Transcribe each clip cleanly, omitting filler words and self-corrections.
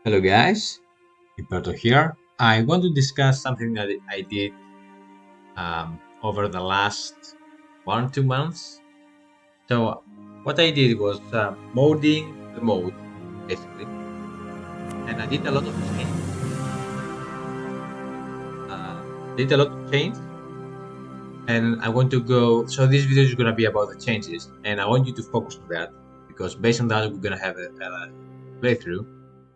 Hello guys, Imperator here. I want to discuss something that I did over the last 1 or 2 months. So what I did was modding the mode basically, and I did a lot of change. And I want to go. So this video is gonna be about the changes, and I want you to focus on that because based on that we're gonna have a playthrough.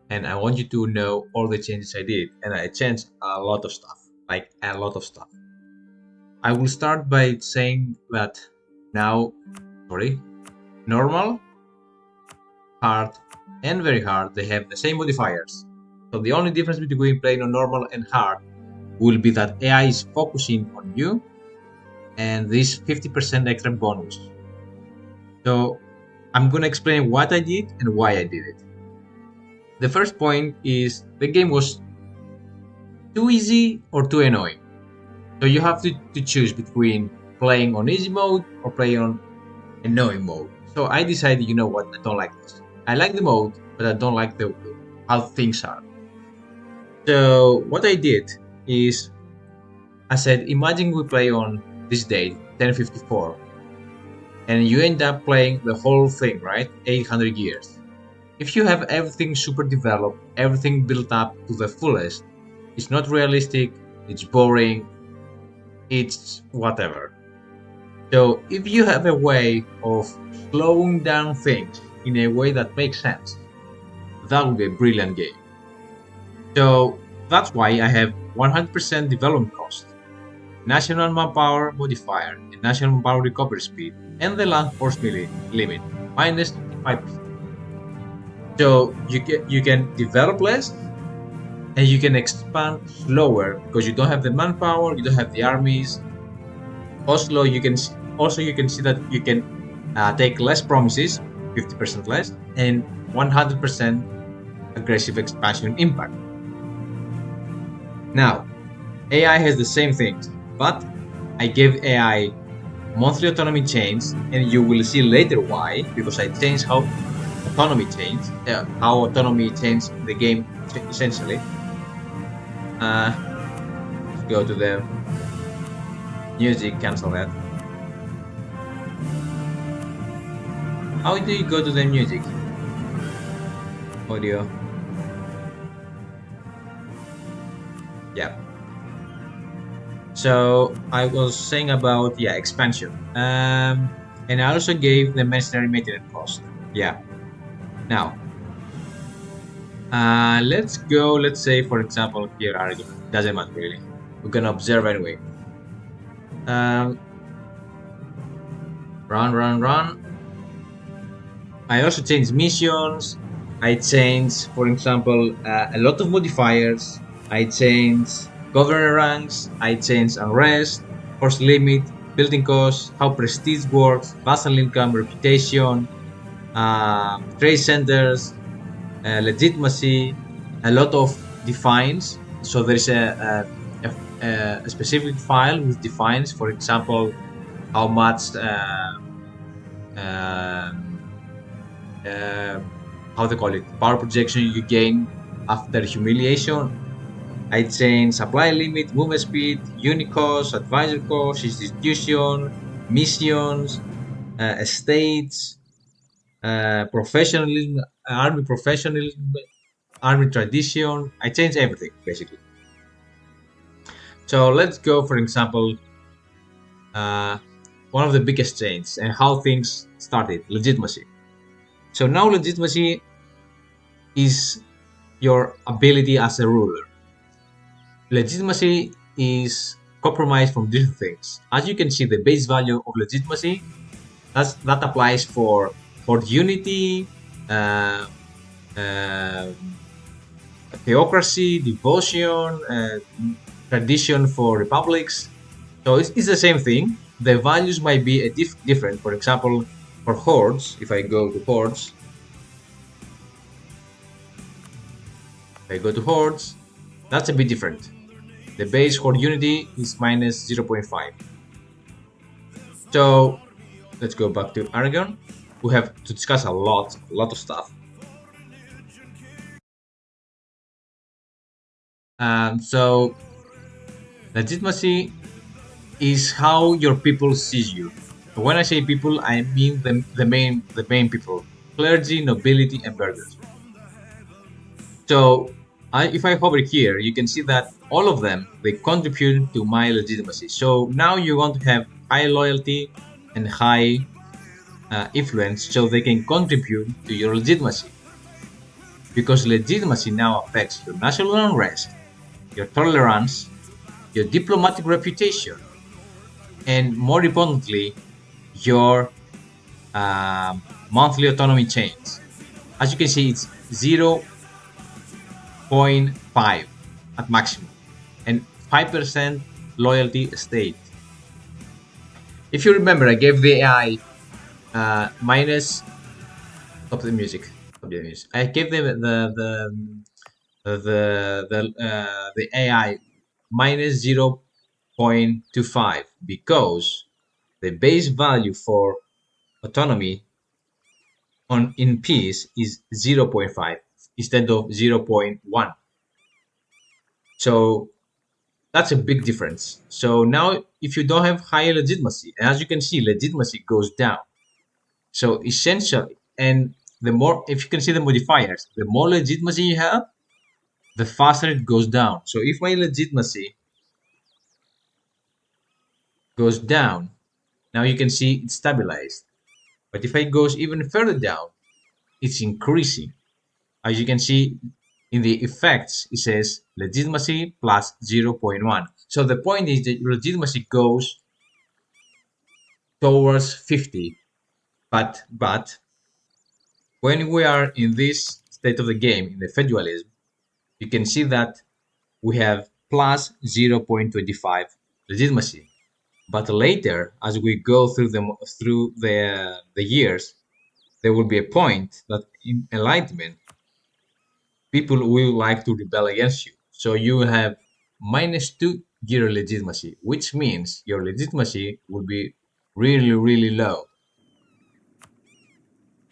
And I want you to know all the changes I did, and I changed a lot of stuff, like a lot of stuff. I will start by saying that now, normal, hard, and very hard, they have the same modifiers. So the only difference between playing on normal and hard will be that AI is focusing on you and this 50% extra bonus. So I'm gonna explain what I did and why I did it. The first point is the game was too easy or too annoying. So you have to choose between playing on easy mode or playing on annoying mode. So I decided, you know what, I don't like this. I like the mode, but I don't like how things are. So what I did is I said, imagine we play on this date, 1054, and you end up playing the whole thing, right? 800 years. If you have everything super developed, everything built up to the fullest, it's not realistic, it's boring, it's whatever. So if you have a way of slowing down things in a way that makes sense, that would be a brilliant game. So that's why I have 100% development cost, national manpower modifier, and national manpower recovery speed, and the land force limit, minus 25%. So you can develop less, and you can expand slower because you don't have the manpower, you don't have the armies. Also, you can see that you can take less promises, 50% less, and 100% aggressive expansion impact. Now, AI has the same things, but I gave AI monthly autonomy change, and you will see later why, because I changed how autonomy changed the game essentially. Let's go to the music, cancel that. How do you go to the music? Audio. Yeah. So I was saying about expansion. And I also gave the mercenary maintenance cost. Yeah. Now, let's go. Let's say, for example, here Aragon. Doesn't matter really. We're gonna observe anyway. Run. I also changed missions. I changed, for example, a lot of modifiers. I changed governor ranks. I changed unrest, force limit, building costs, how prestige works, vassal income, reputation, trade centers, legitimacy, a lot of defines. So there's a specific file with defines, for example, how much how they call it, power projection you gain after humiliation. I change supply limit, movement speed, unit cost, advisor cost, institution, missions, estates, professionalism, army tradition. I change everything basically. So let's go, for example, one of the biggest changes and how things started, legitimacy. So now legitimacy is your ability as a ruler. Legitimacy is compromised from different things. As you can see, the base value of legitimacy, that applies for unity, theocracy, devotion, tradition for republics. So it's the same thing. The values might be different. For example, for hordes, if I go to hordes, that's a bit different. The base horde unity is minus 0.5. So let's go back to Aragon. We have to discuss a lot of stuff. So legitimacy is how your people sees you. When I say people, I mean the main people: clergy, nobility, and burghers. So if I hover here, you can see that all of them, they contribute to my legitimacy. So now you want to have high loyalty and high influence, so they can contribute to your legitimacy. Because legitimacy now affects your national unrest, your tolerance, your diplomatic reputation, and more importantly, your monthly autonomy change. As you can see, it's 0.5 at maximum and 5% loyalty state. If you remember, I gave the AI minus. Stop the music. Stop the music. I gave them the AI minus 0.25 because the base value for autonomy in peace is 0.5 instead of 0.1. So that's a big difference. So now if you don't have higher legitimacy, and as you can see, legitimacy goes down. So essentially, and the more, if you can see the modifiers, the more legitimacy you have, the faster it goes down. So if my legitimacy goes down, now you can see it's stabilized. But if it goes even further down, it's increasing. As you can see in the effects, it says legitimacy plus 0.1. So the point is that legitimacy goes towards 50. But when we are in this state of the game, in the federalism, you can see that we have plus 0.25 legitimacy. But later, as we go through the years, there will be a point that in enlightenment, people will like to rebel against you. So you have minus 2 year legitimacy, which means your legitimacy will be really, really low.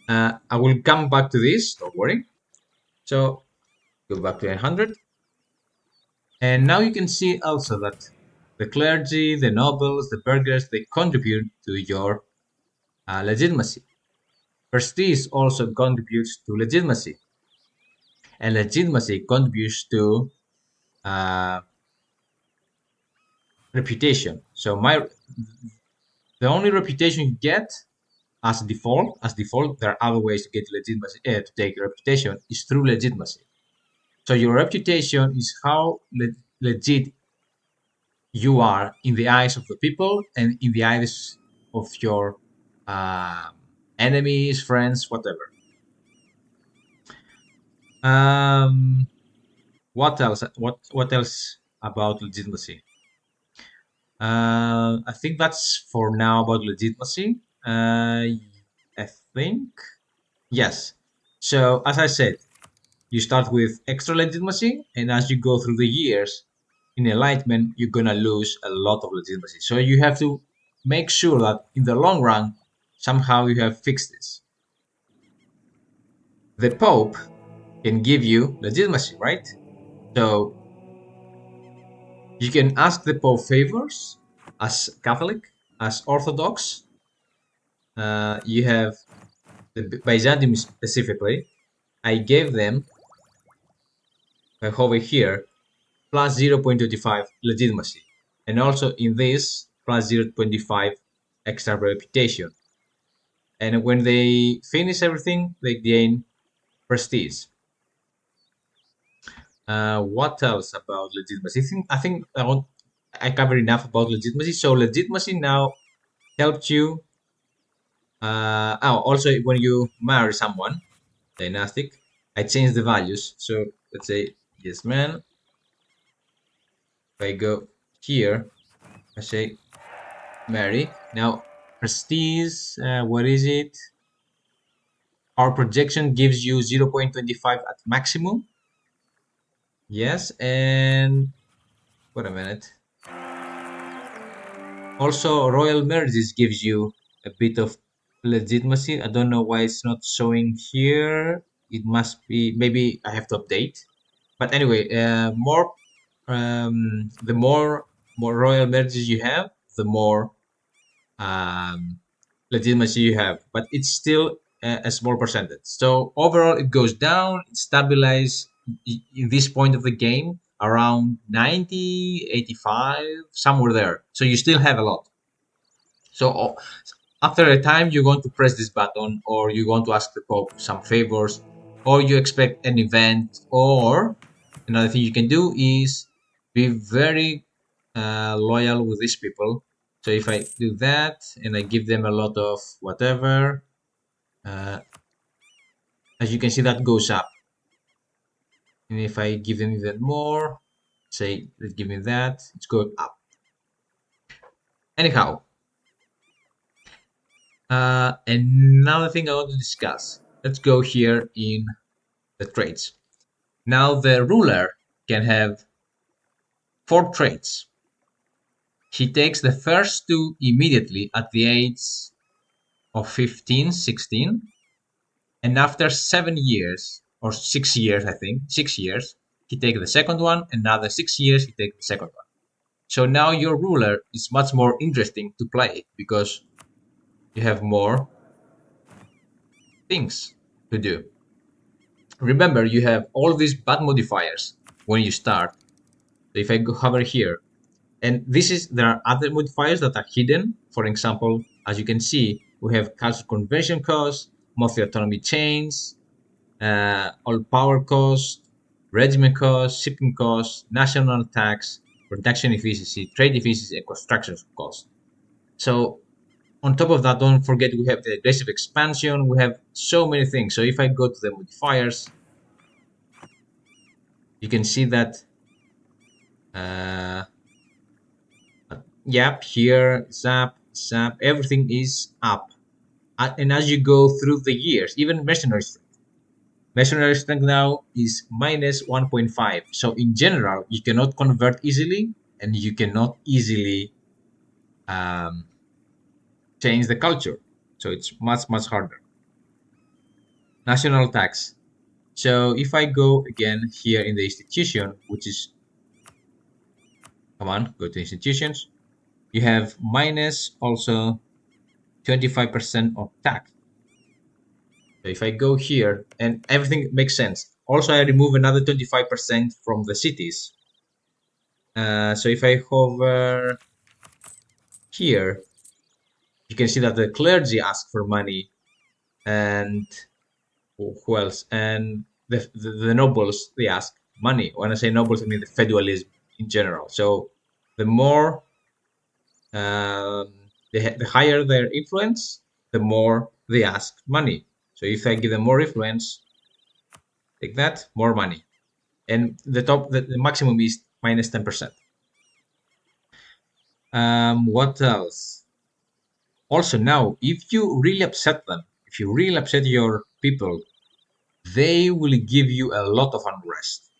I will come back to this, don't worry. So go back to 100. And now you can see also that the clergy, the nobles, the burghers, they contribute to your legitimacy. Prestige also contributes to legitimacy. And legitimacy contributes to uh, reputation. So the only reputation you get as default, there are other ways to get legitimacy, to take reputation, is through legitimacy. So your reputation is how legit you are in the eyes of the people and in the eyes of your uh, enemies, friends, whatever. Um, what else? What else about legitimacy? I think that's for now about legitimacy. I think yes. So as I said, you start with extra legitimacy, and as you go through the years in enlightenment, you're gonna lose a lot of legitimacy. So you have to make sure that in the long run, somehow you have fixed this. The Pope can give you legitimacy, right? So you can ask the Pope favors as Catholic, as Orthodox. You have the Byzantium specifically. I gave them over here plus 0.25 legitimacy, and also in this plus 0.25 extra reputation. And when they finish everything, they gain prestige. What else about legitimacy? I think I covered enough about legitimacy. So legitimacy now helps you. Also when you marry someone, dynastic, I change the values. So let's say yes, man. If I go here, I say marry. Now prestige. What is it? Our projection gives you 0.25 at maximum. Yes, and wait a minute. Also, royal marriages gives you a bit of legitimacy. I don't know why it's not showing here. It must be, maybe I have to update. But anyway, more. the more royal marriages you have, the more legitimacy you have, but it's still a small percentage. So overall, it goes down, it stabilizes in this point of the game around 90, 85, somewhere there. So you still have a lot. So after a time, you're going to press this button, or you're going to ask the Pope some favors, or you expect an event, or another thing you can do is be very loyal with these people. So if I do that and I give them a lot of whatever, uh, as you can see, that goes up. And if I give them even more, say, let's give me that, it's going up. Anyhow, another thing I want to discuss. Let's go here in the traits. Now the ruler can have 4 traits. He takes the first 2 immediately at the age of 15, 16, and after 7 years, or 6 years, I think, 6 years, he takes the second one, and another 6 years, he takes the second one. So now your ruler is much more interesting to play because you have more things to do. Remember, you have all these bad modifiers when you start. So if I go hover here, and there are other modifiers that are hidden. For example, as you can see, we have Casus conversion cost, monthly autonomy chains, all power cost, regiment cost, shipping cost, national tax, production efficiency, trade efficiency, and construction cost. So on top of that, don't forget we have the aggressive expansion. We have so many things. So if I go to the modifiers, you can see that yep, here zap, everything is up. And as you go through the years, even mercenary strength now is minus 1.5. So in general, you cannot convert easily, and you cannot easily change the culture. So it's much harder. National tax. So if I go again here in the institution, which is, come on, go to institutions, you have minus also 25% of tax. So if I go here, and everything makes sense. Also, I remove another 25% from the cities. So if I hover here, you can see that the clergy ask for money, and who else? And the nobles, they ask money. When I say nobles, I mean the feudalism in general. So the more, the higher their influence, the more they ask money. So if I give them more influence, take that, more money. And the maximum is minus 10%. What else? Also, now, if you really upset them, if you really upset your people, they will give you a lot of unrest,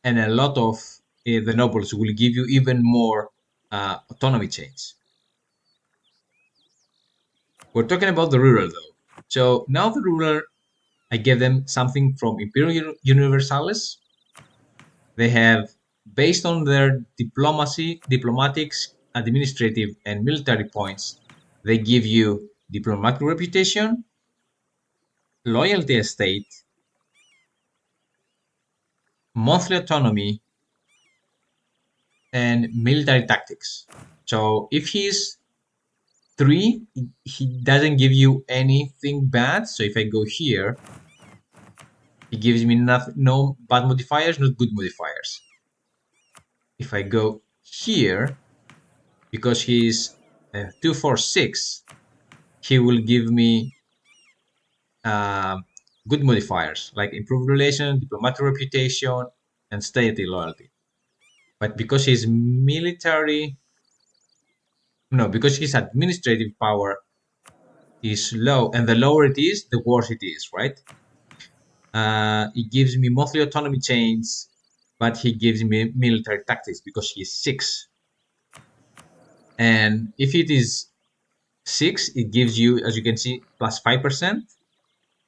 and a lot of the nobles will give you even more autonomy chains. We're talking about the ruler though. So now the ruler, I gave them something from Imperial Universalis. They have, based on their diplomatics, administrative, and military points, they give you diplomatic reputation, loyalty estate, monthly autonomy, and military tactics. So if he's 3, he doesn't give you anything bad. So if I go here, he gives me no bad modifiers, no good modifiers. If I go here, because he's 2, 4, 6, he will give me good modifiers like improved relation, diplomatic reputation, and state loyalty. But because his because his administrative power is low, and the lower it is, the worse it is, right? It gives me monthly autonomy chains, but he gives me military tactics because he's 6. And if it is 6, it gives you, as you can see, plus 5%.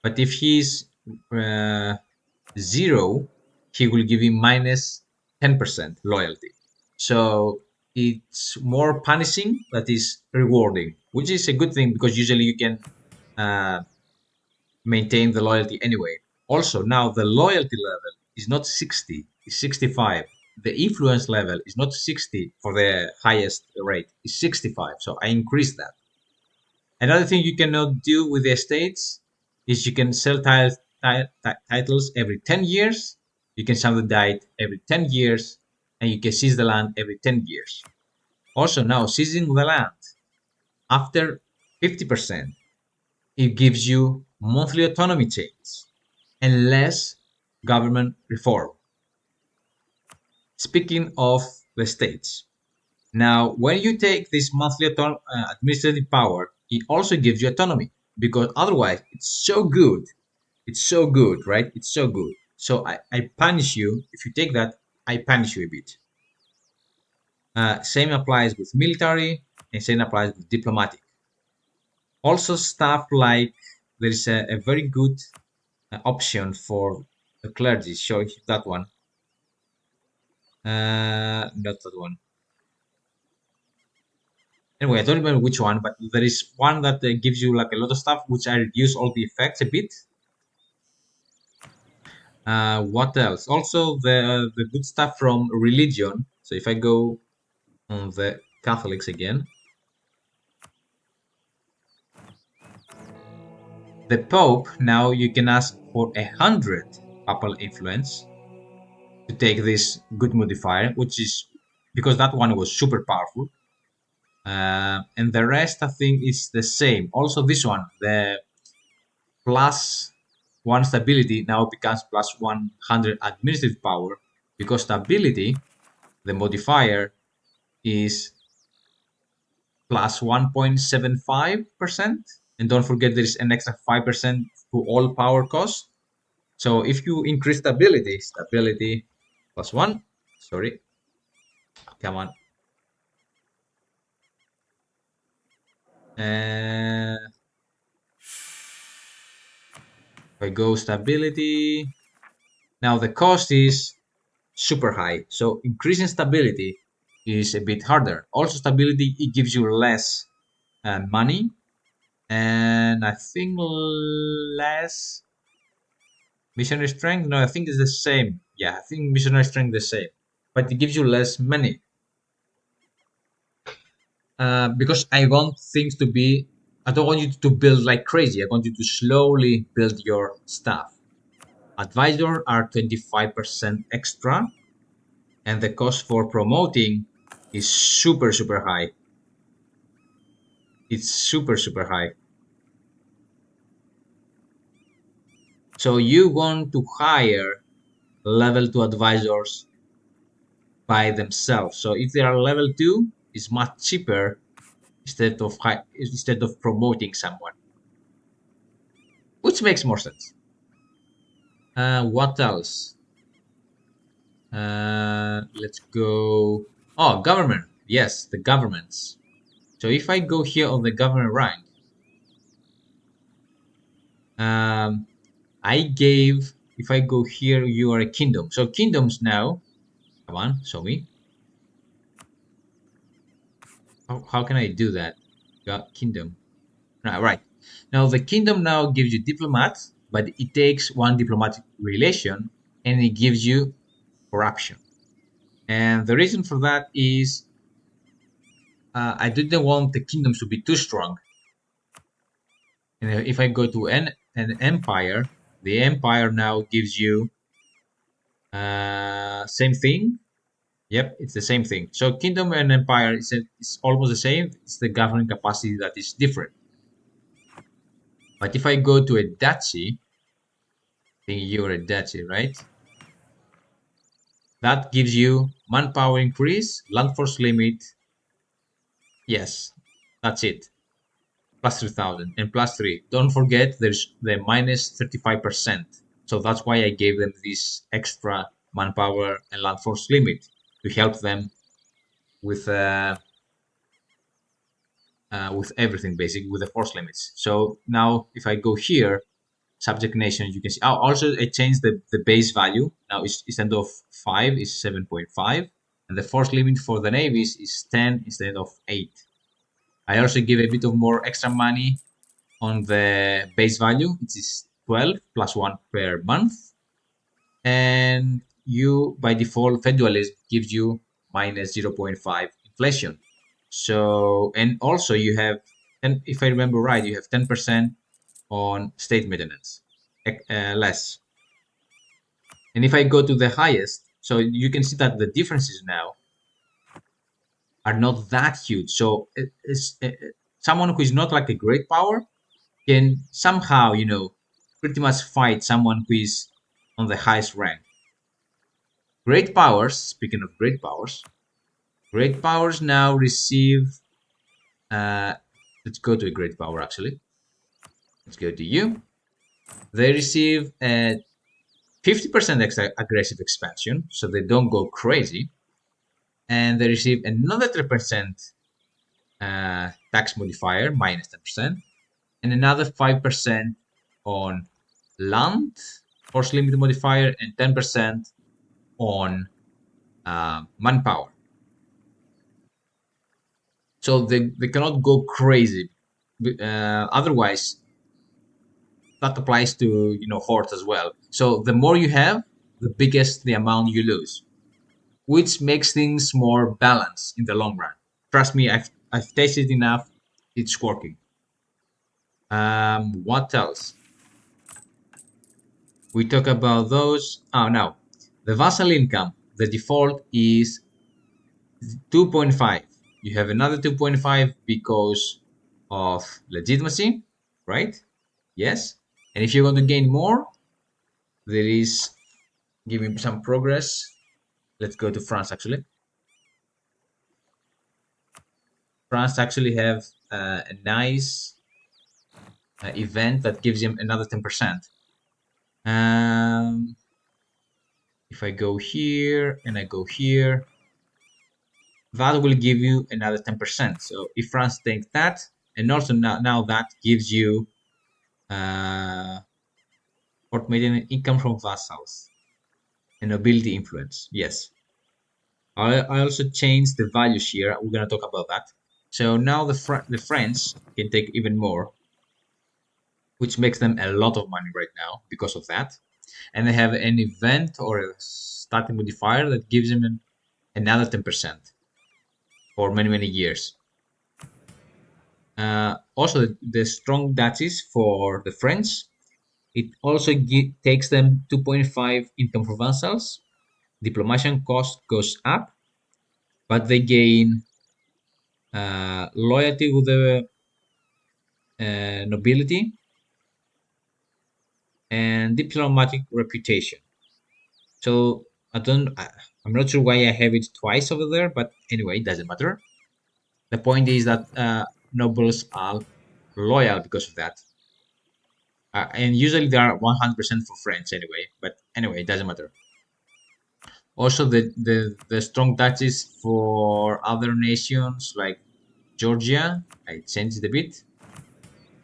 But if he's 0, he will give you minus 10% loyalty. So it's more punishing that is rewarding, which is a good thing because usually you can maintain the loyalty anyway. Also, now the loyalty level is not 60, it's 65. The influence level is not 60 for the highest rate, it's 65. So I increased that. Another thing you cannot do with the estates is you can sell titles every 10 years, you can subdivide every 10 years, and you can seize the land every 10 years. Also, now seizing the land after 50%, it gives you monthly autonomy change and less government reform. Speaking of the states, now when you take this monthly administrative power, it also gives you autonomy because otherwise it's so good. It's so good, right? It's so good. So I punish you. If you take that, I punish you a bit. Same applies with military and same applies with diplomatic. Also stuff like there is a very good option for the clergy. Show that one. Not that one. Anyway, I don't remember which one, but there is one that gives you like a lot of stuff, which I reduce all the effects a bit. What else? Also, the good stuff from religion. So if I go on the Catholics again, the Pope now you can ask for 100 papal influence to take this good modifier, which is because that one was super powerful. And the rest I think is the same. Also, this one, the +1 stability now becomes +100 administrative power because stability, the modifier, is +1.75%. And don't forget there is an extra 5% to all power costs. So if you increase stability +1, sorry, come on. If I go stability, now the cost is super high. So increasing stability is a bit harder. Also stability, it gives you less money and I think less missionary strength. No, I think it's the same. Yeah, I think missionary strength the same, but it gives you less money because I want things to be. I don't want you to build like crazy. I want you to slowly build your stuff. Advisor are 25% extra, and the cost for promoting is super high. It's super high. So you want to hire level 2 advisors by themselves. So if they are level 2, it's much cheaper instead of promoting someone, which makes more sense. What else? Let's go. Oh, government. Yes, the governments. So if I go here on the government rank, I gave, if I go here, you are a kingdom. So kingdoms now, come on, show me. How can I do that? Got kingdom. Right. Now the kingdom now gives you diplomats, but it takes one diplomatic relation and it gives you corruption. And the reason for that is I didn't want the kingdoms to be too strong. And if I go to an empire, the empire now gives you same thing. Yep, it's the same thing. So kingdom and empire is almost the same. It's the governing capacity that is different. But if I go to a duchy, I think you're a duchy, right? That gives you manpower increase, land force limit. Yes, that's it. Plus 3,000 and plus 3. Don't forget there's the minus 35%. So that's why I gave them this extra manpower and land force limit to help them with everything basically with the force limits. So now if I go here, subject nation, you can see. Oh, also I changed the base value. Now it's instead of 5 is 7.5, and the force limit for the navies is 10 instead of 8. I also give a bit of more extra money on the base value, which is 12 plus 1 per month. And you, by default, federalism gives you minus 0.5 inflation. So, and also you have, and if I remember right, you have 10% on state maintenance, less. And if I go to the highest, so you can see that the differences now are not that huge. So someone who is not like a great power can somehow, pretty much fight someone who is on the highest rank. Great powers, speaking of great powers now receive, let's go to a great power actually. Let's go to you. They receive a 50% extra aggressive expansion, so they don't go crazy. And they receive another 3% tax modifier, minus 10%, and another 5% on land, force limit modifier, and 10% on manpower. So they cannot go crazy. Otherwise, that applies to hordes as well. So the more you have, the biggest the amount you lose, which makes things more balanced in the long run. Trust me, I've tasted enough. It's working. What else? We talk about those. Oh, now the vassal income. The default is 2.5. You have another 2.5 because of legitimacy, right? Yes. And if you're going to gain more, there is, give me some progress. Let's go to France actually. France actually have a nice event that gives him another 10%. If I go here and I go here, that will give you another 10%. So if France takes that, and also now that gives you automated income from vassals and nobility influence. Yes. I also changed the values here. We're going to talk about that. So now the French can take even more, which makes them a lot of money right now because of that. And they have an event or a starting modifier that gives them another 10% for many, many years. Also, the strong duchies for the French, it also takes them 2.5 income for vassals. Diplomation cost goes up, but they gain loyalty with the nobility and diplomatic reputation. So I'm not sure why I have it twice over there, but anyway, it doesn't matter. The point is that nobles are loyal because of that. And usually they are 100% for French anyway, but anyway, it doesn't matter. Also, the strong duchies for other nations like Georgia, I changed it a bit.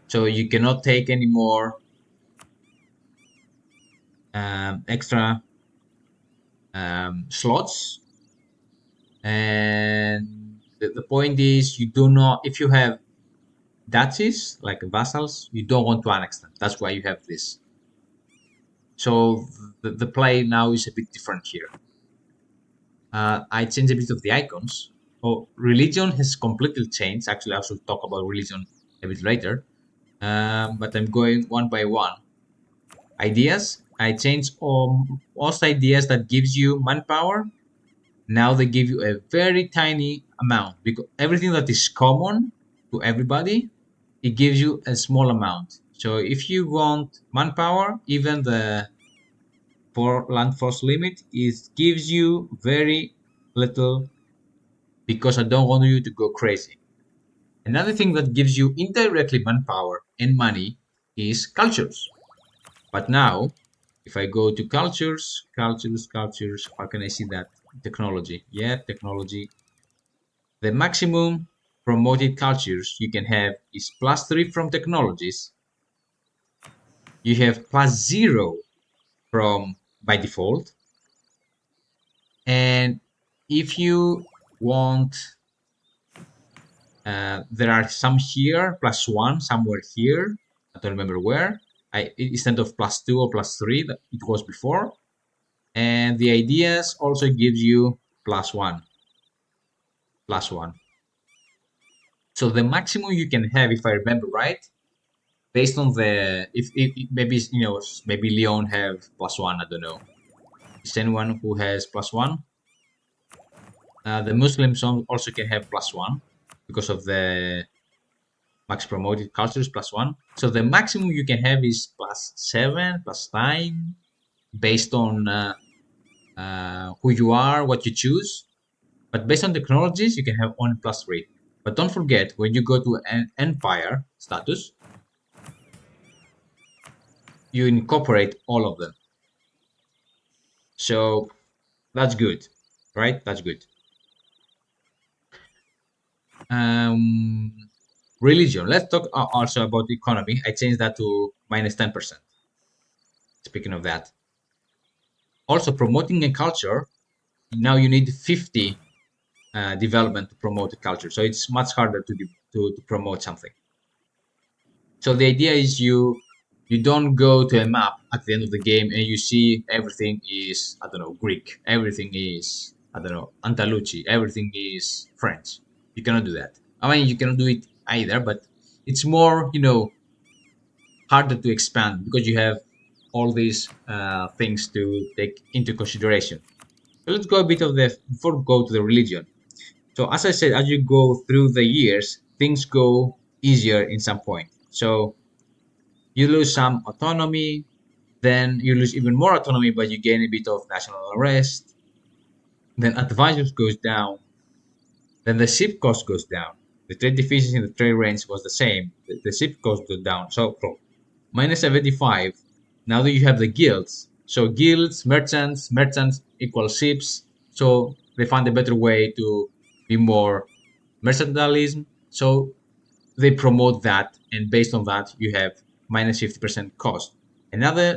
So you cannot take any more extra slots. And the point is, you do not, if you have duchies like vassals, you don't want to annex them. That's why you have this. So the play now is a bit different here. I changed a bit of the icons. Oh, religion has completely changed. Actually, I should talk about religion a bit later. But I'm going one by one. Ideas. I changed most ideas that gives you manpower. Now they give you a very tiny amount because everything that is common to everybody, it gives you a small amount. So if you want manpower, even the for land force limit, it gives you very little because I don't want you to go crazy. Another thing that gives you indirectly manpower and money is cultures. But now, if I go to cultures, how can I see that? Technology. Yeah, technology. The maximum promoted cultures you can have is +3 from technologies. you have +0 from by default. And if you want, there are some here, +1 somewhere here. I don't remember where. Instead of +2 or +3 that it was before. And the ideas also gives you +1. So the maximum you can have, if I remember right, based on the if maybe maybe Leon have +1, I don't know. Is anyone who has +1? The Muslims also can have +1 because of the max promoted cultures +1. So the maximum you can have is +7, +9, based on who you are, what you choose. But based on technologies, you can have only +3. But don't forget, when you go to an empire status, you incorporate all of them. So that's good, right? That's good. Religion. Let's talk also about the economy. I changed that to -10%. Speaking of that, also promoting a culture. Now you need 50 development to promote a culture, so it's much harder to promote something. So the idea is you don't go to a map at the end of the game and you see everything is, I don't know, Greek, everything is, I don't know, Andalucci, everything is French. You cannot do that. I mean, you cannot do it either, but it's more, harder to expand because you have all these things to take into consideration. So let's go a bit of before we go to the religion. So as I said, as you go through the years, things go easier in some point. So you lose some autonomy, then you lose even more autonomy, but you gain a bit of national arrest. Then advisors goes down. Then the ship cost goes down. The trade deficiency in the trade range was the same. The ship cost goes down. So from -75, now that you have the guilds. So guilds, merchants equal ships. So they find a better way to be more mercantilism. So they promote that, and based on that, you have -50% cost. Another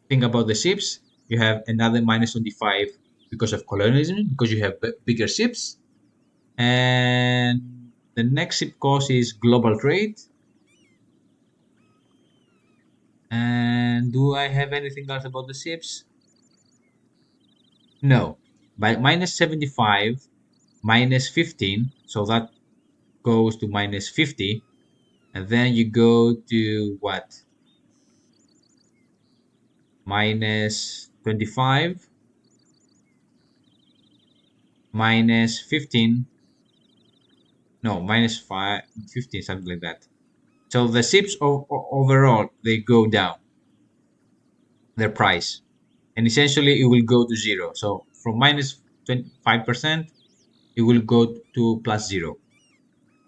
thing about the ships, you have another -25 because of colonialism, because you have bigger ships. And the next ship cost is global trade. And do I have anything else about the ships? No. By -75, -15, so that goes to -50, and then you go to what? -25, -15, no, -5, 15, something like that. So the ships overall, they go down their price, and essentially it will go to zero. So from -25%, it will go to +0.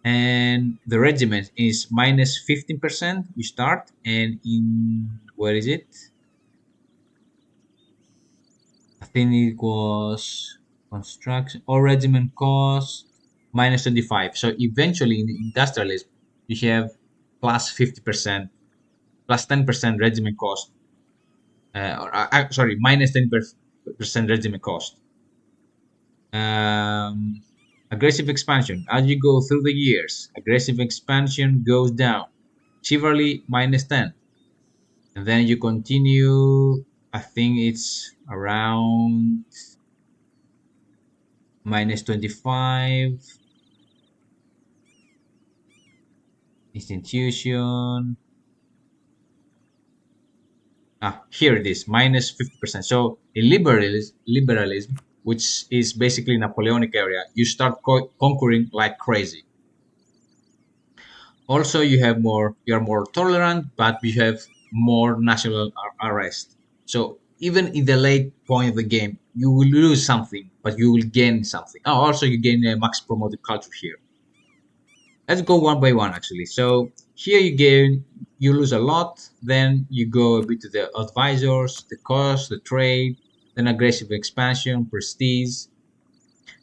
And the regiment is -15%. You start, and in where is it? I think it was construction or regiment cost -25. So eventually, in industrialism, you have +50%, +10% regiment cost. Sorry, -10% regiment cost. Aggressive expansion. As you go through the years, aggressive expansion goes down. Chivalry -10. And then you continue, I think it's around -25. Institution. Here it is, -50%. So in liberalism, which is basically Napoleonic area, you start conquering like crazy. Also, you are more tolerant, but you have more national arrest. So even in the late point of the game, you will lose something, but you will gain something. Oh, also you gain a max promoted culture here. Let's go one by one actually. So here you lose a lot, then you go a bit to the advisors, the cost, the trade, then aggressive expansion, prestige.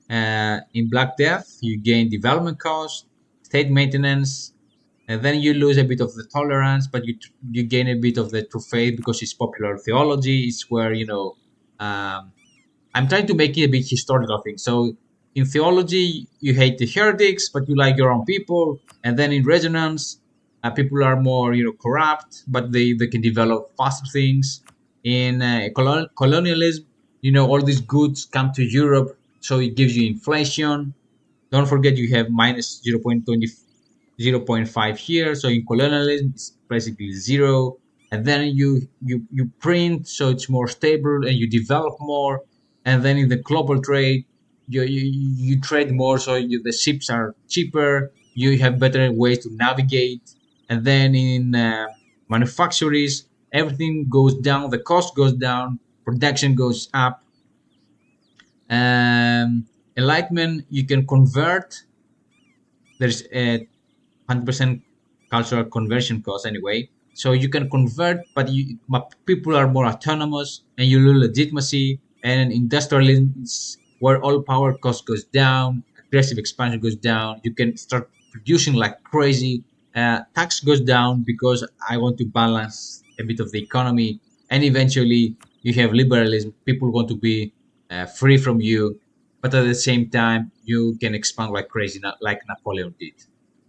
In Black Death, you gain development cost, state maintenance, And then you lose a bit of the tolerance, but you gain a bit of the true faith because it's popular theology. It's where, um, I'm trying to make it a bit historical thing. So in theology, you hate the heretics, but you like your own people. And then in resonance, people are more, corrupt, but they can develop faster things. In colonialism, all these goods come to Europe, so it gives you inflation. Don't forget you have minus 0.5 here. So in colonialism, it's basically zero. And then you print, so it's more stable and you develop more. And then in the global trade, you trade more, so the ships are cheaper. You have better ways to navigate. And then in manufacturers, everything goes down. The cost goes down. Production goes up. Enlightenment, you can convert. There's a 100% cultural conversion cost anyway. So you can convert, but people are more autonomous, and you lose legitimacy. And industrialism is where all power cost goes down, aggressive expansion goes down. You can start producing like crazy. Tax goes down because I want to balance a bit of the economy. And eventually, you have liberalism. People want to be free from you, but at the same time, you can expand like crazy, like Napoleon did.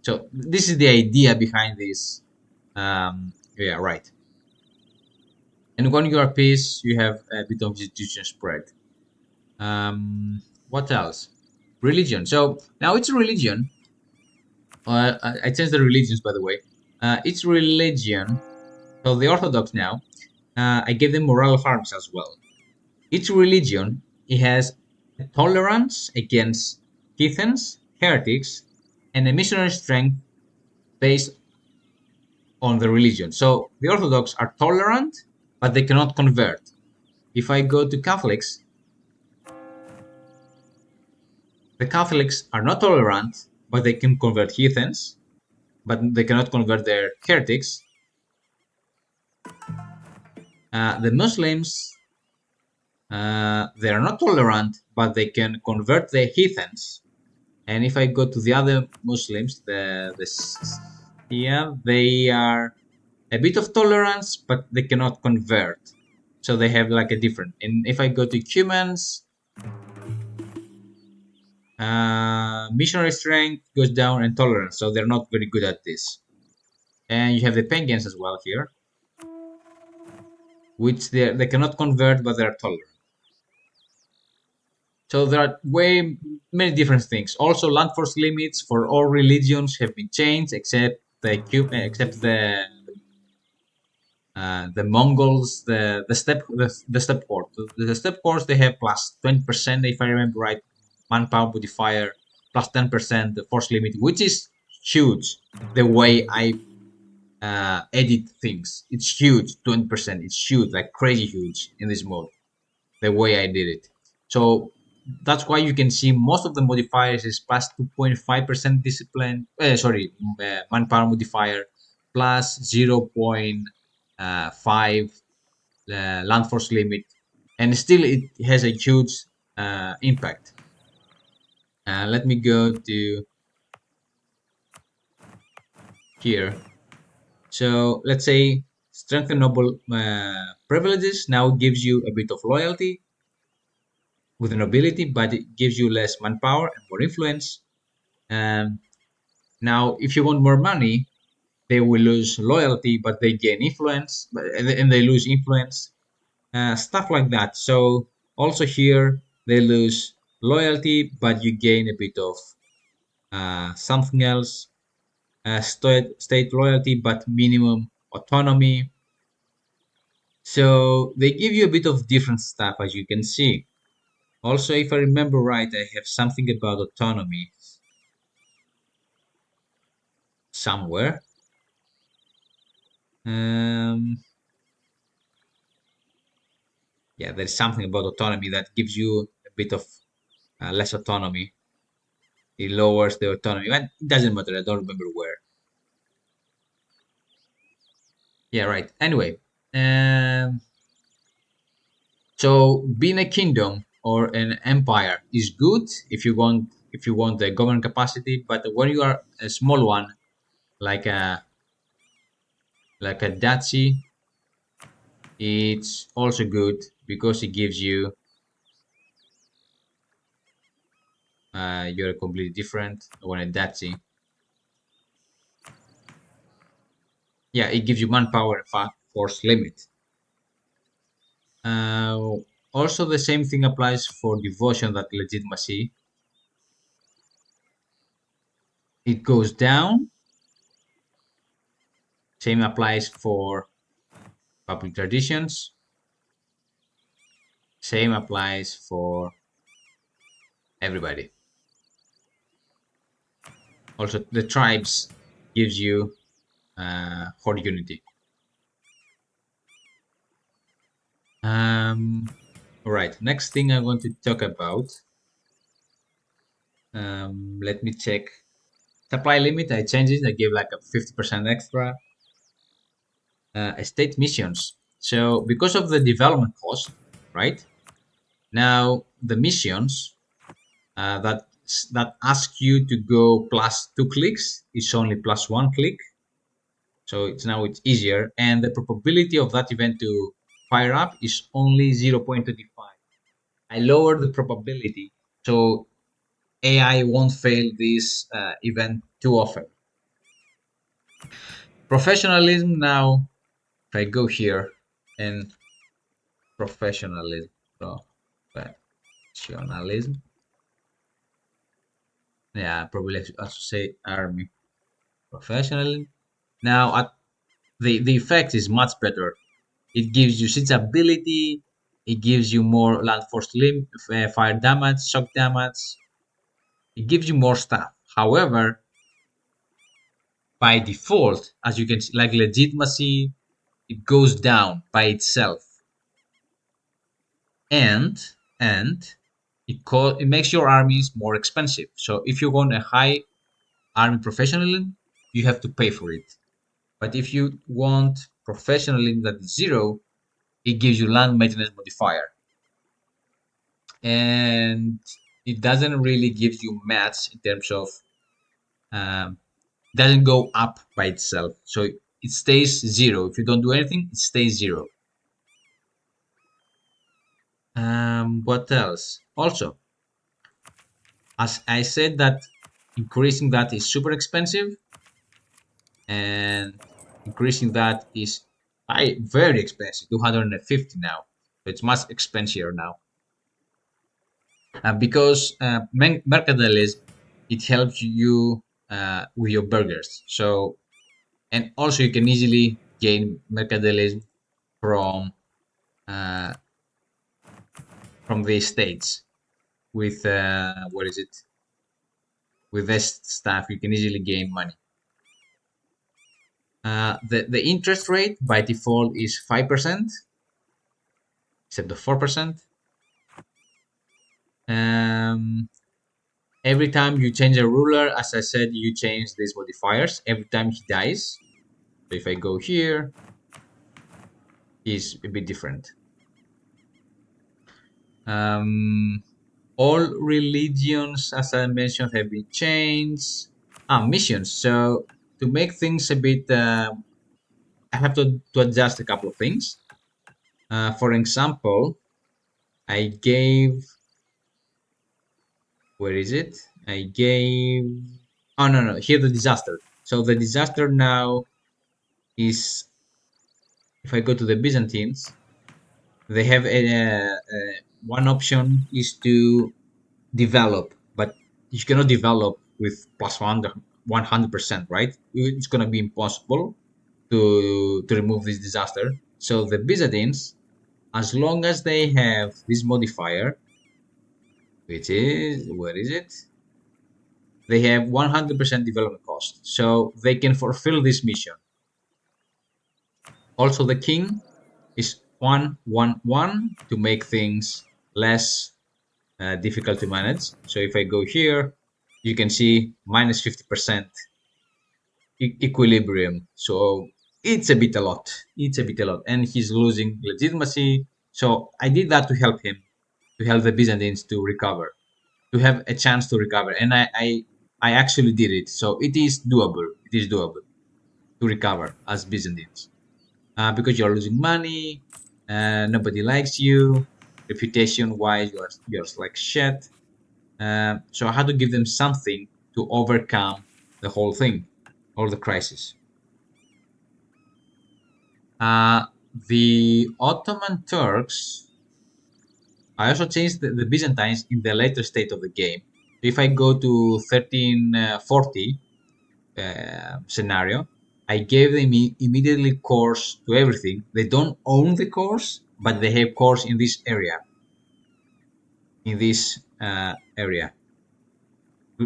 So this is the idea behind this. Yeah, right. And when you are peace, you have a bit of institution spread. What else? Religion. So now it's religion. I changed the religions, by the way. It's religion. So the Orthodox now, I gave them moral harms as well. Each religion, it has a tolerance against heathens, heretics, and a missionary strength based on the religion. So the Orthodox are tolerant, but they cannot convert. If I go to Catholics, the Catholics are not tolerant, but they can convert heathens, but they cannot convert their heretics. The Muslims, they are not tolerant, but they can convert the heathens. And if I go to the other Muslims, yeah, they are a bit of tolerance, but they cannot convert. So they have like a different. And if I go to humans, missionary strength goes down and tolerance, so they're not very good at this. And you have the pagans as well here, which they cannot convert, but they're tolerant. So there are way many different things. Also, land force limits for all religions have been changed except the Mongols, the step course. The step course, they have plus 20%, if I remember right, manpower modifier, plus 10% the force limit, which is huge. The way I edit things, it's huge. 20%, it's huge, like crazy huge in this mode. The way I did it. So that's why you can see most of the modifiers is plus 2.5% discipline. Manpower modifier plus 0.5 land force limit, and still it has a huge impact. Let me go to here. So let's say strengthen noble privileges now gives you a bit of loyalty with the nobility, but it gives you less manpower and more influence. Um, Now, if you want more money, they will lose loyalty, but they gain influence, and they lose influence, stuff like that. So also here they lose loyalty, but you gain a bit of something else, state loyalty, but minimum autonomy. So they give you a bit of different stuff, as you can see. Also, if I remember right, I have something about autonomy somewhere. Um, yeah, there's something about autonomy that gives you a bit of less autonomy. It lowers the autonomy, but it doesn't matter. I don't remember where. Yeah, right. Anyway, um, so being a kingdom or an empire is good if you want the government capacity, but when you are a small one, like a Daci. It's also good because it gives you you're completely different when a Daci. Yeah, it gives you manpower and force limit. Uh, Also, the same thing applies for devotion, that legitimacy. It goes down. Same applies for public traditions. Same applies for everybody. Also, the tribes gives you horde unity. All right, next thing I want to talk about. Let me check. Supply limit, I changed it. I gave like a 50% extra. State missions. So because of the development cost, right? Now the missions that ask you to go plus 2 clicks is only plus 1 click. So it's easier, and the probability of that event to fire up is only 0.25. I lowered the probability so AI won't fail this event too often. Professionalism now, if I go here and professionalism, professionalism, yeah, probably I should say army professionalism. Now the effect is much better. It gives you siege ability, it gives you more land force fire damage, shock damage, it gives you more stuff. However, by default, as you can see, like legitimacy, it goes down by itself, and it makes your armies more expensive. So if you want a high army professionalism, you have to pay for it. But if you want professionalism that is 0, it gives you land maintenance modifier, and it doesn't really give you maths in terms of um, doesn't go up by itself, so it stays 0. If you don't do anything, it stays 0. What else? Also, as I said, that increasing that is super expensive, and increasing that is very expensive, 250 now. So it's much expensive now. Because mercantilism, it helps you with your burgers. So, and also you can easily gain mercantilism from uh, the states with what is it? With this stuff, you can easily gain money. The interest rate by default is 5%, except the 4%. Every time you change a ruler, as I said, you change these modifiers every time he dies. So if I go here, he's a bit different. All religions, as I mentioned, have been changed. Missions. So to make things a bit, I have to adjust a couple of things. For example, I gave, where is it? I gave, oh no, here the disaster. So the disaster now is, if I go to the Byzantines, they have one option is to develop, but you cannot develop with plus 100%, right? It's gonna be impossible to remove this disaster. So the Byzantines, as long as they have this modifier, which is, where is it? They have 100% development cost, so they can fulfill this mission. Also, the king is 111 to make things less difficult to manage. So if I go here, you can see minus 50% equilibrium. So it's a bit a lot. It's a bit a lot. And he's losing legitimacy. So I did that to help him, to help the Byzantines to recover, to have a chance to recover. And I actually did it. So it is doable. It is doable. to recover as Byzantines. Because you're losing money, nobody likes you, reputation-wise, you're like shit. So I had to give them something to overcome the whole thing, all the crisis. The Ottoman Turks, I also changed the Byzantines in the later state of the game. If I go to 1340 scenario, I gave them immediately cores to everything. They don't own the cores, but they have cores in this area.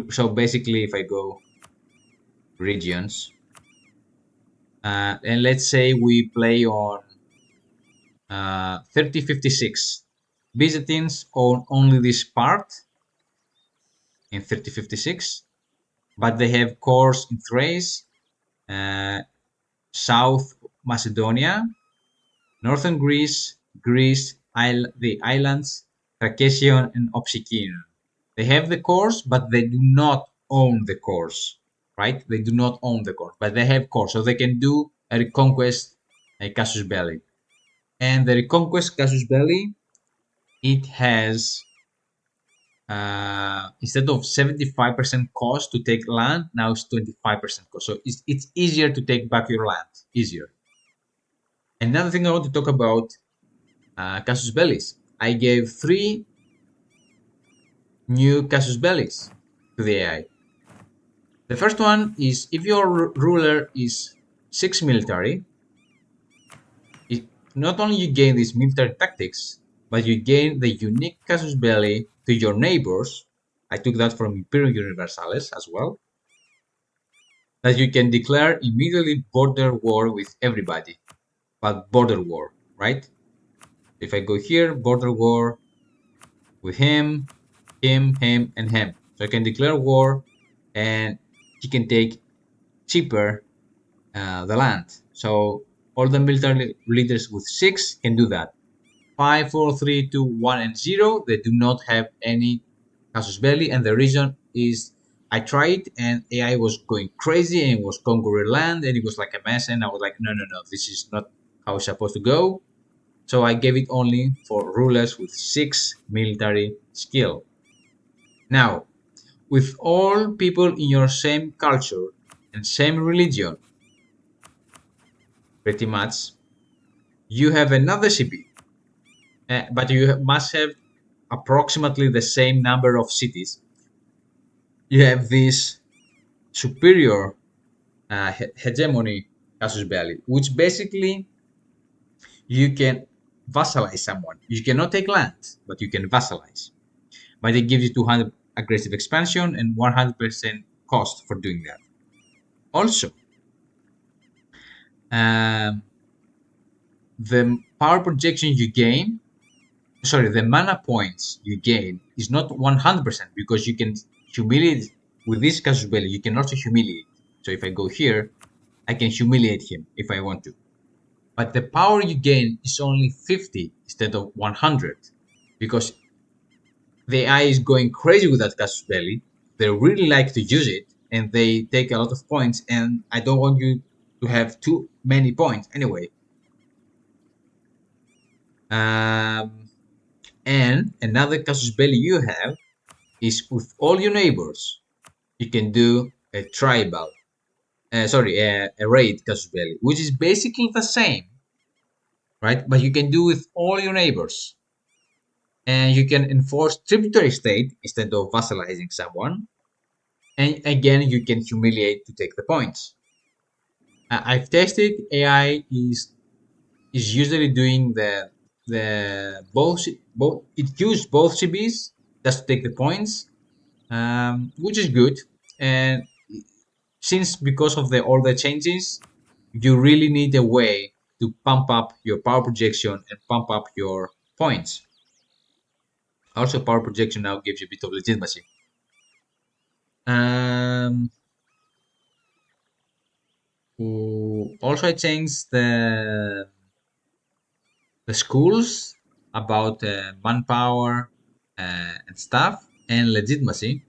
So basically, if I go regions, and let's say we play on 3056. Byzantines own only this part in 3056, but they have cores in Thrace, uh, South Macedonia, Northern Greece, the islands, Thracian and Opsikion. They have the cores, but they do not own the cores, right? They do not own the cores, but they have cores, so they can do a reconquest, a casus belli. And the reconquest casus belli, it has instead of 75% cost to take land, now it's 25% cost. So it's easier to take back your land, easier. Another thing I want to talk about, casus bellis. I gave 3 new casus bellis to the AI. The first one is if your ruler is 6 military, not only you gain these military tactics, but you gain the unique casus belli to your neighbors. I took that from Imperium Universalis as well. That you can declare immediately border war with everybody, but border war, right? If I go here, border war with him, him, and him. So I can declare war, and he can take cheaper the land. So all the military leaders with 6 can do that. 5, 4, 3, 2, 1, and 0, they do not have any casus belli, and the reason is I tried and AI was going crazy and it was conquering land and it was like a mess, and I was like, no, this is not how it's supposed to go. So I gave it only for rulers with 6 military skill. Now, with all people in your same culture and same religion, pretty much, you have another CP, but you must have approximately the same number of cities. You have this superior hegemony casus belli, which basically you can vassalize someone. You cannot take land, but you can vassalize. But it gives you 200 aggressive expansion and 100% cost for doing that. Also, um, the power projection you gain, the mana points you gain is not 100% because you can humiliate with this casus belli. You can also humiliate. So if I go here, I can humiliate him if I want to. But the power you gain is only 50 instead of 100 because the AI is going crazy with that casus belli. They really like to use it and they take a lot of points, and I don't want you to have too many points anyway. And another casus belli you have is with all your neighbors, you can do a tribal, a raid casus belli, which is basically the same, right? But you can do with all your neighbors. And you can enforce tributary state instead of vassalizing someone. And again, you can humiliate to take the points. I've tested AI is usually doing the both it used both CBs just to take the points, which is good. And since because of all the changes, you really need a way to pump up your power projection and pump up your points. Also, power projection now gives you a bit of legitimacy. Um, Also, I changed the schools about manpower and stuff and legitimacy.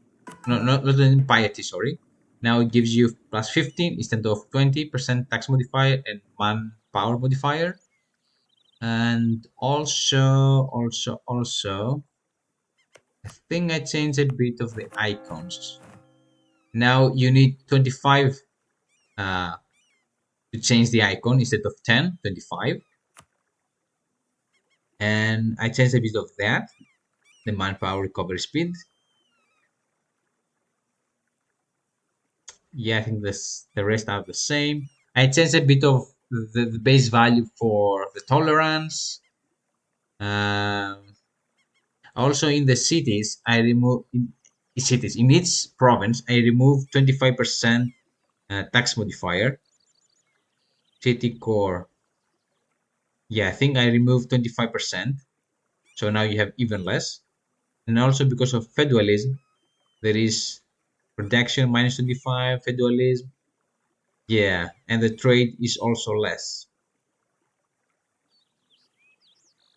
No, not piety. Sorry. Now it gives you plus 15 instead of 20% tax modifier and manpower modifier. And also, I think I changed a bit of the icons. Now you need 25 to change the icon instead of 10, 25. And I changed a bit of that, the manpower recovery speed. Yeah, I think the rest are the same. I changed a bit of the base value for the tolerance. Also in the cities, I remove in each province I remove 25% tax modifier. City core, yeah, I think I removed 25%. So now you have even less. And also because of federalism, there is production minus 25 federalism. Yeah, and the trade is also less.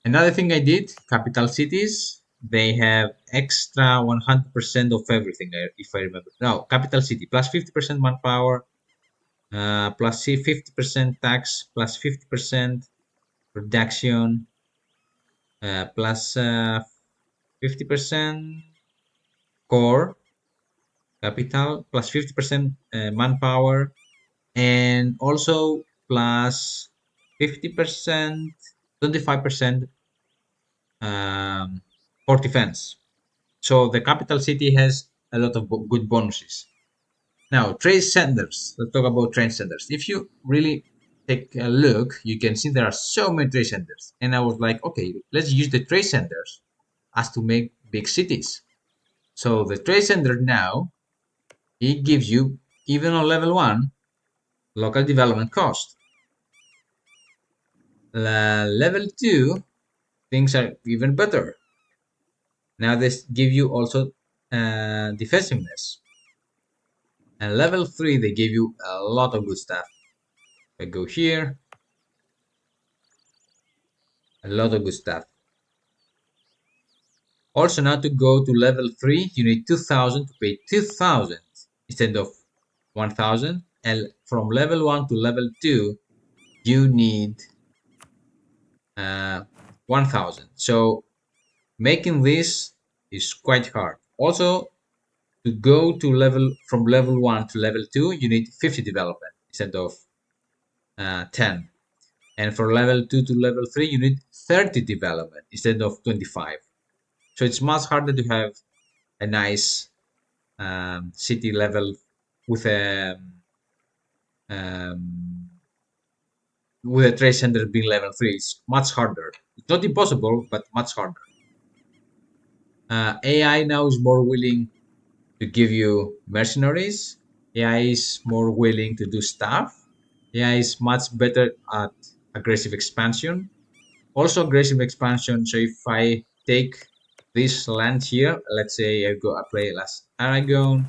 Another thing I did, capital cities, they have extra 100% of everything, if I remember. No, capital city, plus 50% manpower, plus 50% tax, plus 50% production, plus 50% core capital, plus 50% manpower, and also plus 50%, 25% for defense. So the capital city has a lot of good bonuses. Now, trade centers. Let's talk about trade centers. If you really take a look, you can see there are so many trade centers. And I was like, okay, let's use the trade centers as to make big cities. So the trade center now, it gives you, even on level 1, local development cost. Level 2, things are even better. Now this give you also defensiveness. And level 3, they give you a lot of good stuff. I go here, a lot of good stuff. Also, now to go to level 3, you need 2000 to pay 2000 instead of 1000. And from level 1 to level 2, you need 1000. So making this is quite hard. Also, to go to from level 1 to level 2, you need 50 development instead of 10. And for level 2 to level 3, you need 30 development instead of 25. So it's much harder to have a nice city level with um, a trade center being level 3. It's much harder. It's not impossible, but much harder. AI now is more willing to give you mercenaries. AI is more willing to do stuff. AI is much better at aggressive expansion. Also aggressive expansion. So if I take this land here, let's say I play last Aragon,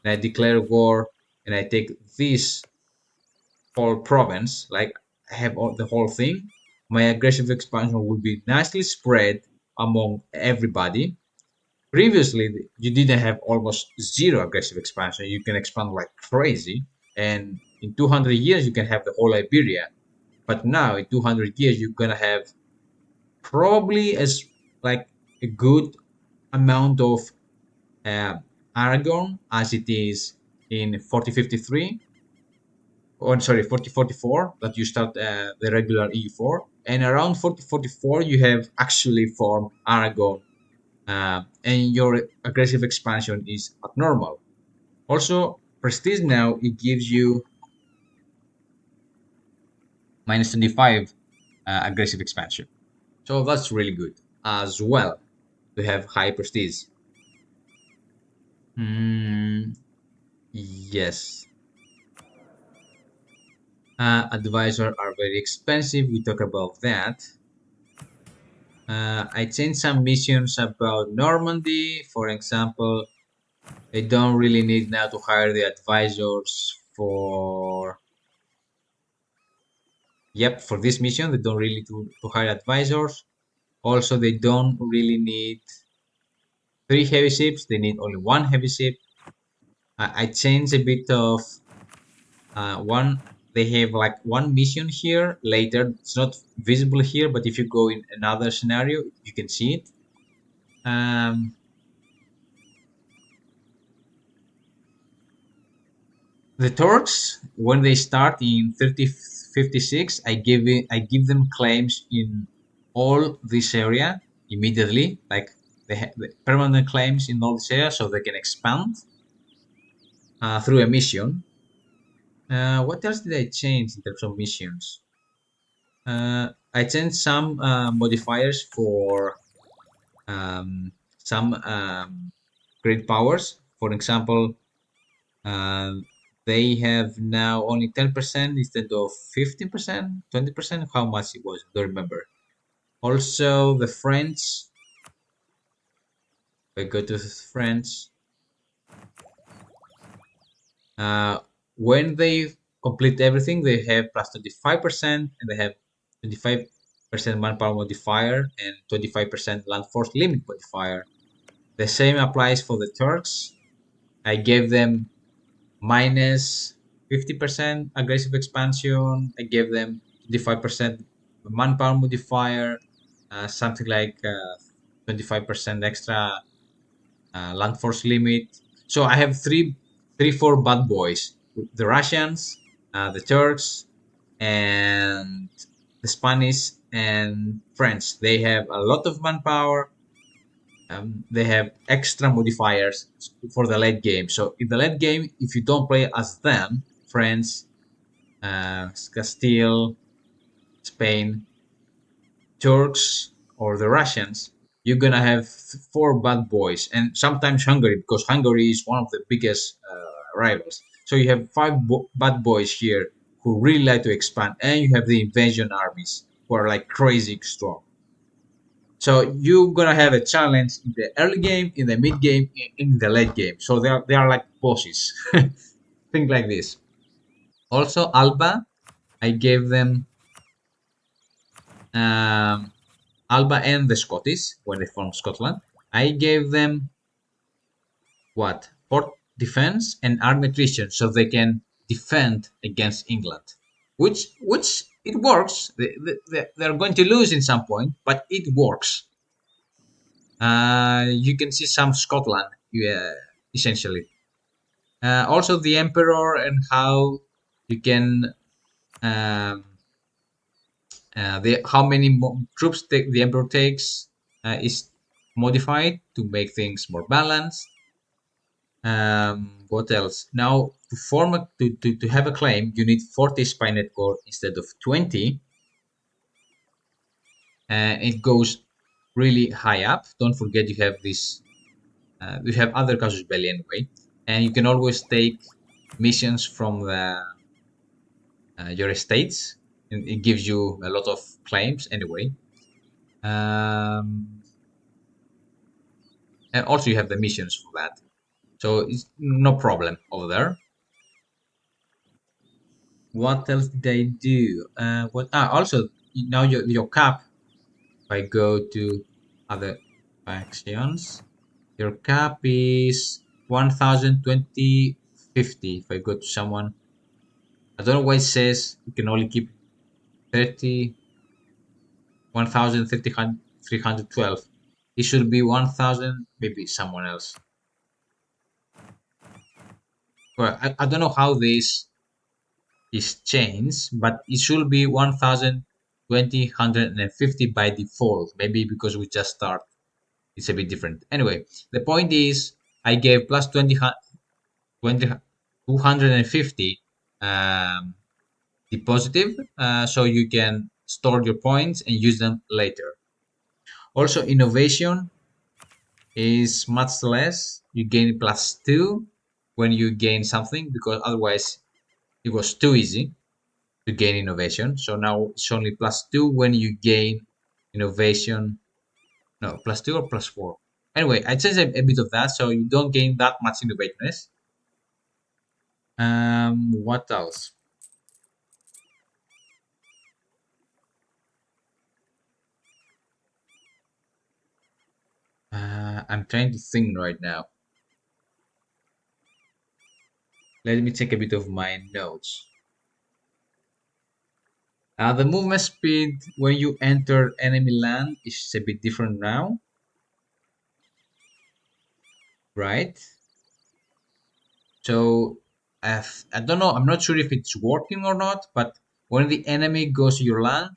and I declare war, and I take this whole province, like I have the whole thing, my aggressive expansion will be nicely spread among everybody. Previously, you didn't have almost zero aggressive expansion. You can expand like crazy, and in 200 years you can have the whole Iberia. But now in 200 years you're gonna have probably as like a good amount of uh, Aragon as it is in 4053, or sorry, 4044, that you start the regular EU4, and around 4044 you have actually formed Aragon, and your aggressive expansion is abnormal. Also, prestige now, it gives you minus 25 aggressive expansion. So that's really good as well to have high prestige. Yes. Advisors are very expensive. We talk about that. I changed some missions about Normandy. For example, they don't really need now to hire the advisors for. Yep, for this mission, they don't really to hire advisors. Also, they don't really need 3 heavy ships. They need only 1 heavy ship. I changed a bit of one. They have like one mission here later. It's not visible here, but if you go in another scenario, you can see it. The Turks, when they start in 3056, I give them claims in all this area immediately, like they have permanent claims in all this area, so they can expand through a mission. What else did I change in terms of missions? I changed some modifiers for some grid powers. For example, and they have now only 10% instead of 15%, 20%. How much it was, don't remember. Also, the French, we go to the French. Uh, when they complete everything, they have plus 25%, and they have 25% manpower modifier and 25% land force limit modifier. The same applies for the Turks. I gave them minus 50% aggressive expansion. I gave them 25% manpower modifier, something like 25% extra land force limit. So I have four bad boys: the Russians, the Turks, and the Spanish and French. They have a lot of manpower. They have extra modifiers for the late game. So in the late game, if you don't play as them, France, Castile, Spain, Turks, or the Russians, you're gonna have four bad boys, and sometimes Hungary, because Hungary is one of the biggest rivals. So you have bad boys here who really like to expand, and you have the invasion armies who are like crazy strong. So you're gonna have a challenge in the early game, in the mid game, in the late game. So they are like bosses. Think like this. Also, Alba, I gave them um, Alba and the Scottish when they formed Scotland. I gave them what? Port defense and armed attrition, so they can defend against England. Which it works. They're going to lose in some point, but it works. You can see some Scotland, essentially. Also, the Emperor and how you can how many troops the Emperor takes is modified to make things more balanced. What else? Now, to have a claim, you need 40 Spynet core instead of 20. It goes really high up. Don't forget you have this. You have other casus belli anyway, and you can always take missions from your estates, and it gives you a lot of claims anyway. Um, and also you have the missions for that, so it's no problem over there. What else did I do? What? Also now your cap. If I go to other factions, your cap is 1020.50. If I go to someone, I don't know why it says you can only keep 30 1,312. It should be 1,000, maybe someone else. Well, I don't know how this is changed, but it should be 1,250 by default. Maybe because we just start, it's a bit different. Anyway, the point is I gave plus 20 250 depositive, so you can store your points and use them later. Also, innovation is much less. You gain +2 when you gain something, because otherwise it was too easy to gain innovation. So now it's only +2 when you gain innovation. No, +2 or +4. Anyway, I changed a bit of that so you don't gain that much innovativeness. What else? I'm trying to think right now. Let me take a bit of my notes. The movement speed when you enter enemy land is a bit different now, right? So I don't know, I'm not sure if it's working or not, but when the enemy goes to your land,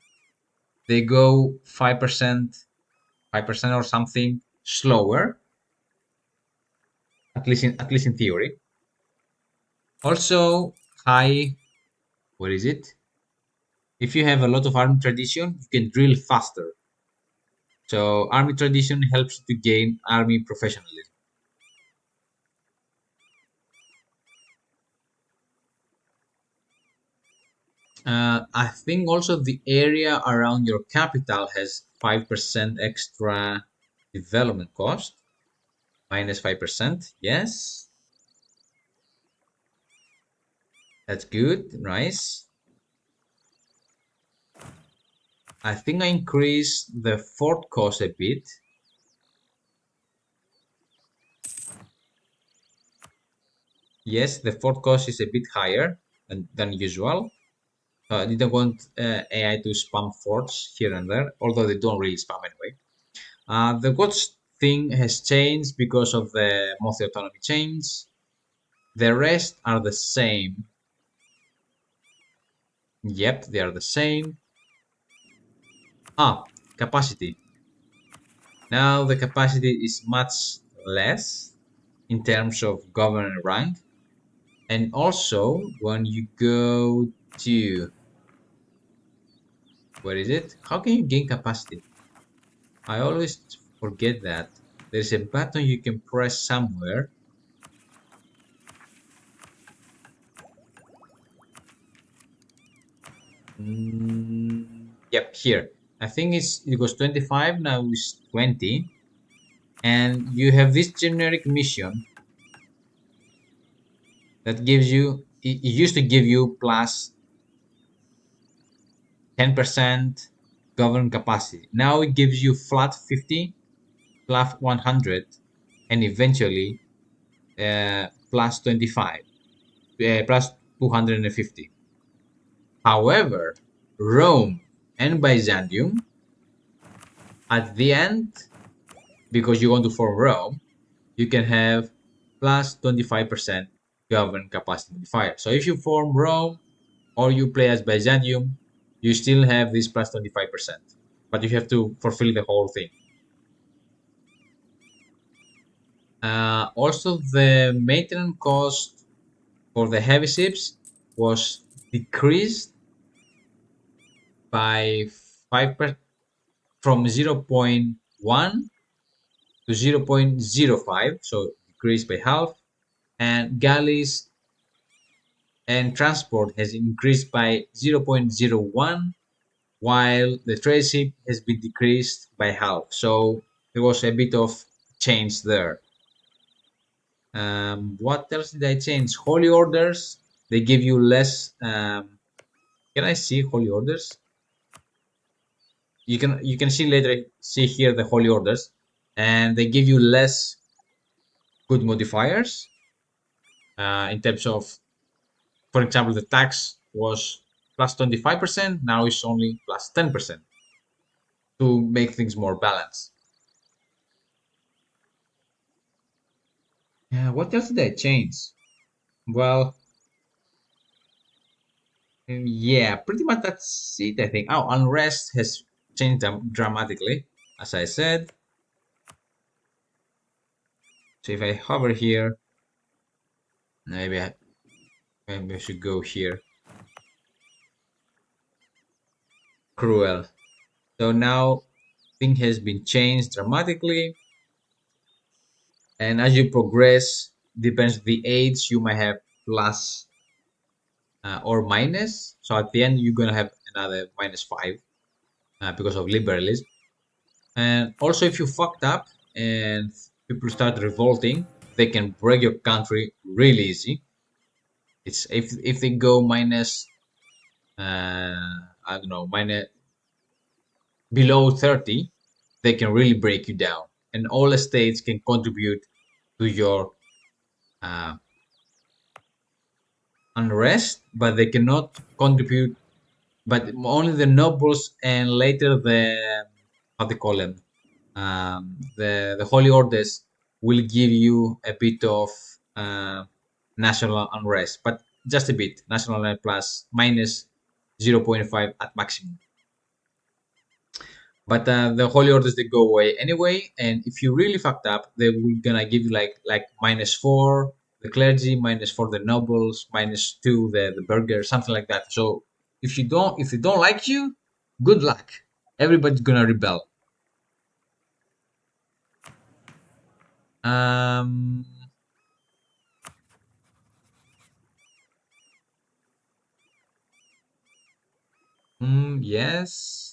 they go 5% or something slower, at least in theory. Also, high, what is it? If you have a lot of army tradition, you can drill faster. So army tradition helps you to gain army professionalism. I think also the area around your capital has 5% extra development cost. Minus 5%. Yes, that's good. Nice. I think I increased the fort cost a bit. Yes, the fort cost is a bit higher than usual. I didn't want AI to spam forts here and there, although they don't really spam anyway. The watch thing has changed because of the monthly autonomy change. The rest are the same. Yep, they are the same. Capacity. Now the capacity is much less in terms of governor rank. And also when you go to, where is it? How can you gain capacity? I always forget that. There's a button you can press somewhere. Yep, here. I think it was 25, now it's 20. And you have this generic mission that gives you, it used to give you plus 10% govern capacity. Now it gives you flat 50, plus 100, and eventually plus 25, plus 250. However, Rome and Byzantium, at the end, because you want to form Rome, you can have plus 25% govern capacity modifier. So if you form Rome or you play as Byzantium, you still have this plus 25%, but you have to fulfill the whole thing. Also, the maintenance cost for the heavy ships was decreased by 5% from 0.1 to 0.05, so decreased by half. And galleys and transport has increased by 0.01, while the trade ship has been decreased by half. So there was a bit of change there. What else did I change? Holy orders, they give you less. Can I see holy orders? You can see later, see here the holy orders, and they give you less good modifiers in terms of, for example, the tax was plus 25%, now it's only plus 10% to make things more balanced. What else did I change? Well, yeah, pretty much that's it, I think. Oh, unrest has changed dramatically, as I said. So if I hover here, maybe I should go here. Cruel. So now thing has been changed dramatically, and as you progress, depends the age, you might have plus or minus. So at the end, you're gonna have another -5 because of liberalism. And also, if you fucked up and people start revolting, they can break your country really easy. It's if they go minus, I don't know, minus below 30, they can really break you down, and all the states can contribute to your uh, unrest, but they cannot contribute. But only the nobles and later the how they call them, the holy orders will give you a bit of national unrest, but just a bit. National unrest plus minus 0.5 at maximum. But the holy orders they go away anyway, and if you really fucked up, they will gonna give you like -4 the clergy, -4 the nobles, -2 the burghers, something like that. So if they don't like you, good luck. Everybody's gonna rebel. Um, yes.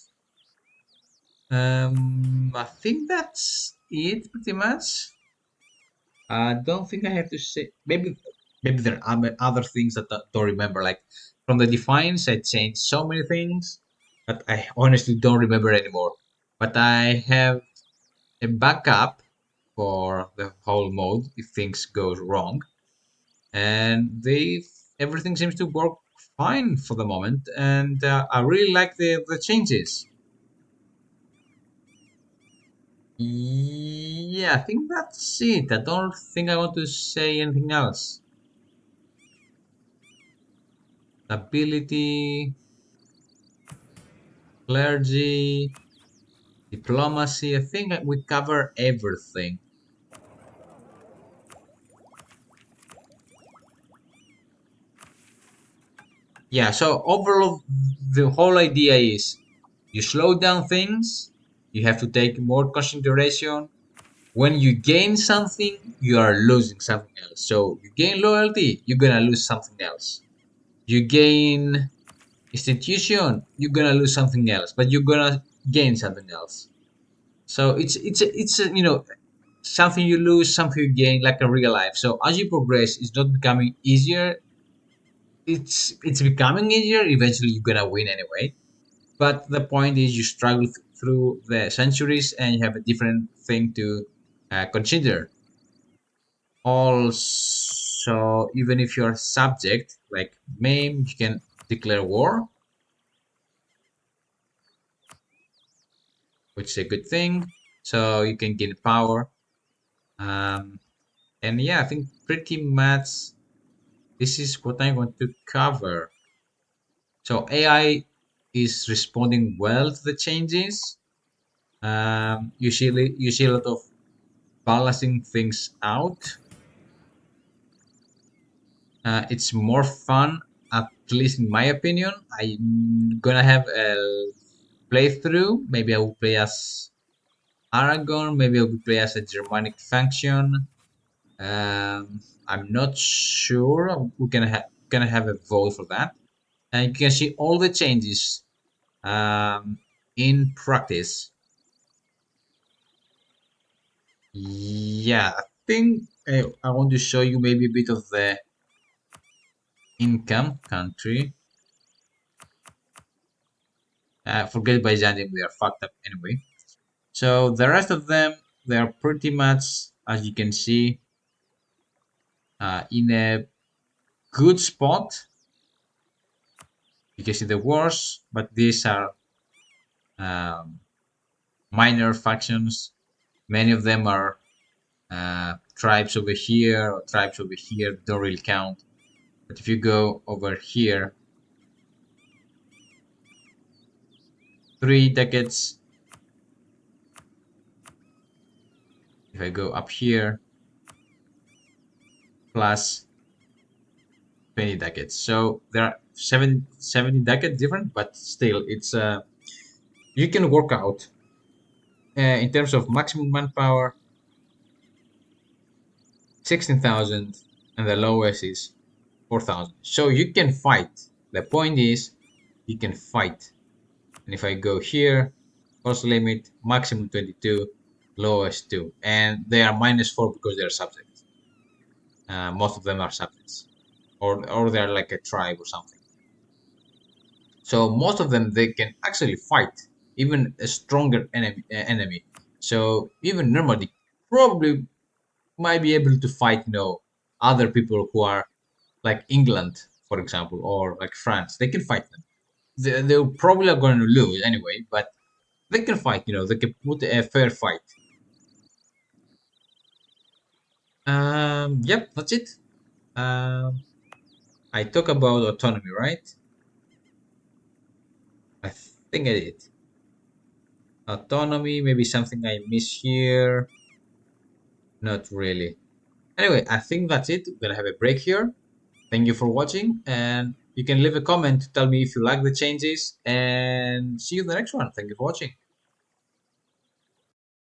I think that's it pretty much. I don't think I have to say. Maybe there are other things that I don't remember. Like from the defines, I changed so many things that I honestly don't remember anymore. But I have a backup for the whole mode if things goes wrong, and they everything seems to work fine for the moment. And I really like the changes. Yeah, I think that's it. I don't think I want to say anything else. Ability, clergy, diplomacy. I think we cover everything. Yeah, so overall, the whole idea is you slow down things, you have to take more consideration. When you gain something, you are losing something else. So you gain loyalty, you're gonna lose something else. You gain institution, you're gonna lose something else, but you're gonna gain something else. So it's something you lose, something you gain, like in real life. So as you progress, it's not becoming easier. It's becoming easier. Eventually, you're gonna win anyway. But the point is, you struggle through the centuries, and you have a different thing to consider. Also, even if you're subject, like MAME, you can declare war, which is a good thing. So you can gain power. Um, and yeah, I think pretty much this is what I want to cover. So AI is responding well to the changes. You see a lot of balancing things out. It's more fun, at least in my opinion. I'm gonna have a playthrough. Maybe I will play as Aragon. Maybe I will play as a Germanic faction. I'm not sure. We're gonna have a vote for that, and you can see all the changes in practice. Yeah, I think I want to show you maybe a bit of the income country. Forget Byzantium, they are fucked up anyway. So the rest of them, they are pretty much, as you can see, in a good spot. You can see the wars, but these are um, minor factions. Many of them are tribes over here or tribes over here, don't really count. But if you go over here, 3 decades. If I go up here, plus 20 decades. So there are 70 decades different, but still, it's you can work out in terms of maximum manpower, 16,000, and the lowest is 4,000. So you can fight. The point is, you can fight. And if I go here, cost limit maximum 22, lowest 2, and they are -4 because they are subjects. Most of them are subjects, or they're like a tribe or something. So most of them they can actually fight even a stronger enemy. So even Normandy probably might be able to fight, other people who are like England, for example, or like France, they can fight them. They're probably are going to lose anyway, but they can fight. They can put a fair fight. Yep, that's it. I talk about autonomy, right? I think I did. Autonomy, maybe something I miss here. Not really. Anyway, I think that's it. We're gonna have a break here. Thank you for watching, and you can leave a comment to tell me if you like the changes, and see you in the next one. Thank you for watching.